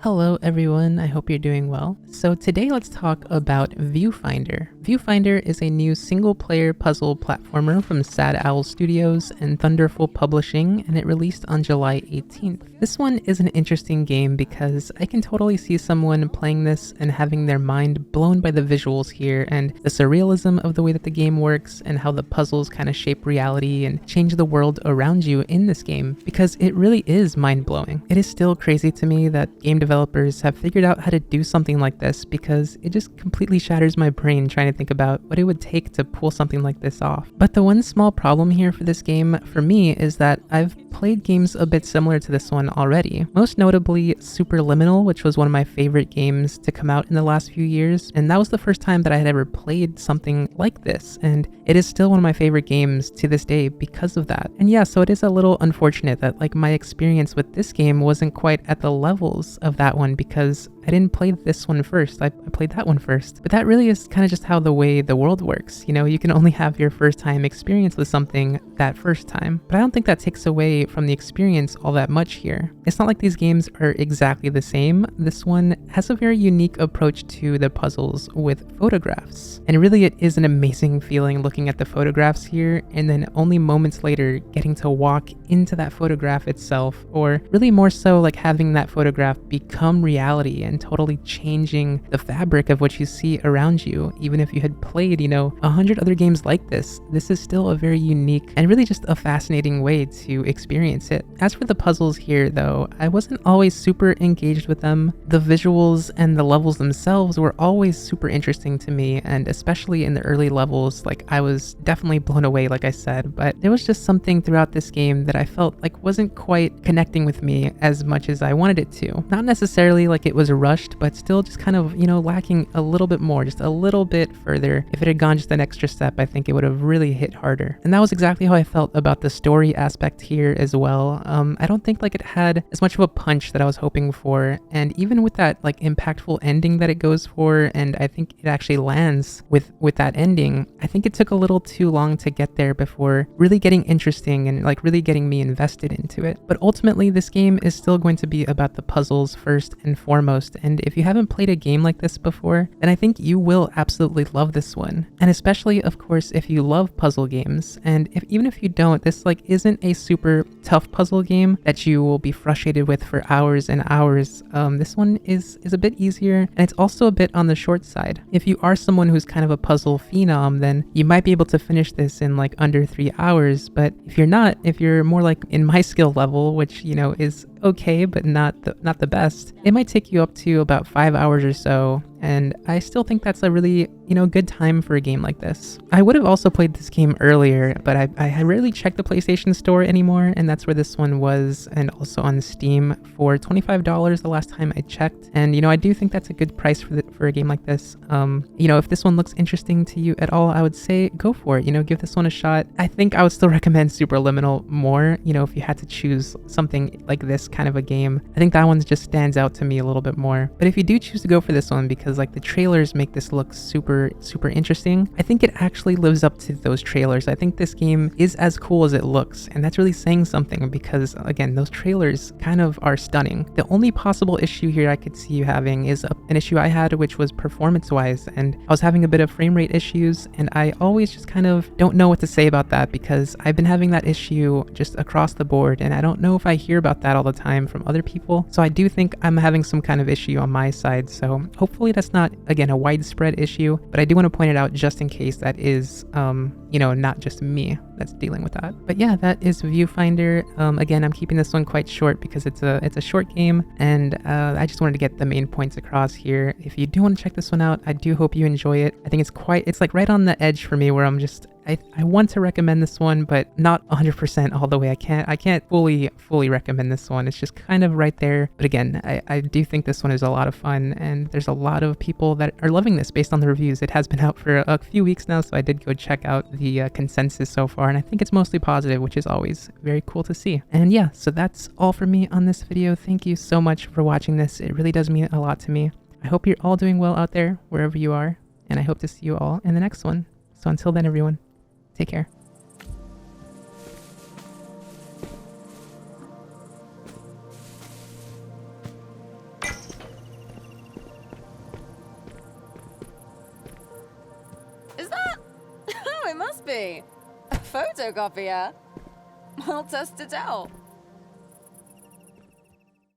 Hello everyone, I hope you're doing well. So today let's talk about Viewfinder. Viewfinder is a new single-player puzzle platformer from Sad Owl Studios and Thunderful Publishing, and it released on July 18th. This one is an interesting game because I can totally see someone playing this and having their mind blown by the visuals here and the surrealism of the way that the game works and how the puzzles kind of shape reality and change the world around you in this game, because it really is mind-blowing. It is still crazy to me that game developers have figured out how to do something like this, because it just completely shatters my brain trying to think about what it would take to pull something like this off. But the one small problem here for this game for me is that I've played games a bit similar to this one already, most notably Superliminal, which was one of my favorite games to come out in the last few years, and that was the first time that I had ever played something like this, and it is still one of my favorite games to this day because of that. And yeah, so it is a little unfortunate that my experience with this game wasn't quite at the levels of that one, because I didn't play this one first, I played that one first. But that really is kind of just how the way the world works. You know, you can only have your first time experience with something that first time. But I don't think that takes away from the experience all that much here. It's not like these games are exactly the same. This one has a very unique approach to the puzzles with photographs. And really it is an amazing feeling looking at the photographs here, and then only moments later getting to walk into that photograph itself, or really more so like having that photograph become reality and totally changing the fabric of what you see around you. Even if you had played, 100 other games like this is still a very unique and really just a fascinating way to experience it. As for the puzzles here though, I wasn't always super engaged with them. The visuals and the levels themselves were always super interesting to me, and especially in the early levels, I was definitely blown away, like I said, but there was just something throughout this game that I felt like wasn't quite connecting with me as much as I wanted it to. Not necessarily like it was rushed, but still just kind of, lacking a little bit more, just a little bit further. If it had gone just an extra step, I think it would have really hit harder. And that was exactly how I felt about the story aspect here as well. I don't think it had as much of a punch that I was hoping for, and even with that impactful ending that it goes for, and I think it actually lands with that ending, I think it took a little too long to get there before really getting interesting and really getting me invested into it. But ultimately this game is still going to be about the puzzles first and foremost, and if you haven't played a game like this before, then I think you will absolutely love this one. And especially, of course, if you love puzzle games, and even if you don't, this isn't a super tough puzzle game that you will be frustrated with for hours and hours. This one is a bit easier, and it's also a bit on the short side. If you are someone who's kind of a puzzle phenom, then you might be able to finish this in under 3 hours, but if you're not, if you're more in my skill level, which is okay but not the best, it might take you up to about 5 hours or so, and I still think that's a really good time for a game like this. I would have also played this game earlier, but I rarely check the PlayStation Store anymore, and that's where this one was, and also on Steam for $25 the last time I checked. And I do think that's a good price for a game like this. If this one looks interesting to you at all, I would say go for it. Give this one a shot. I think I would still recommend Superliminal more. If you had to choose something like this kind of a game, I think that one just stands out to me a little bit more. But if you do choose to go for this one, because the trailers make this look super interesting, I think it actually lives up to those trailers. I think this game is as cool as it looks, and that's really saying something, because again, those trailers kind of are stunning. The only possible issue here I could see you having is an issue I had, which was performance wise, and I was having a bit of frame rate issues, and I always just kind of don't know what to say about that, because I've been having that issue just across the board, and I don't know if I hear about that all the time from other people. So I do think I'm having some kind of issue on my side, so hopefully that's not, again, a widespread issue, but I do want to point it out just in case that is, not just me that's dealing with that. But yeah, that is Viewfinder. Again, I'm keeping this one quite short because it's a short game, and I just wanted to get the main points across here. If you do want to check this one out, I do hope you enjoy it. I think it's right on the edge for me, where I'm just, I want to recommend this one, but not 100% all the way. I can't fully recommend this one. It's just kind of right there. But again, I do think this one is a lot of fun, and there's a lot of people that are loving this based on the reviews. It has been out for a few weeks now, so I did go check out the consensus so far, and I think it's mostly positive, which is always very cool to see. And yeah, so that's all for me on this video. Thank you so much for watching this. It really does mean a lot to me. I hope you're all doing well out there, wherever you are, and I hope to see you all in the next one. So until then, everyone, take care. be? A photocopier? I'll test it out.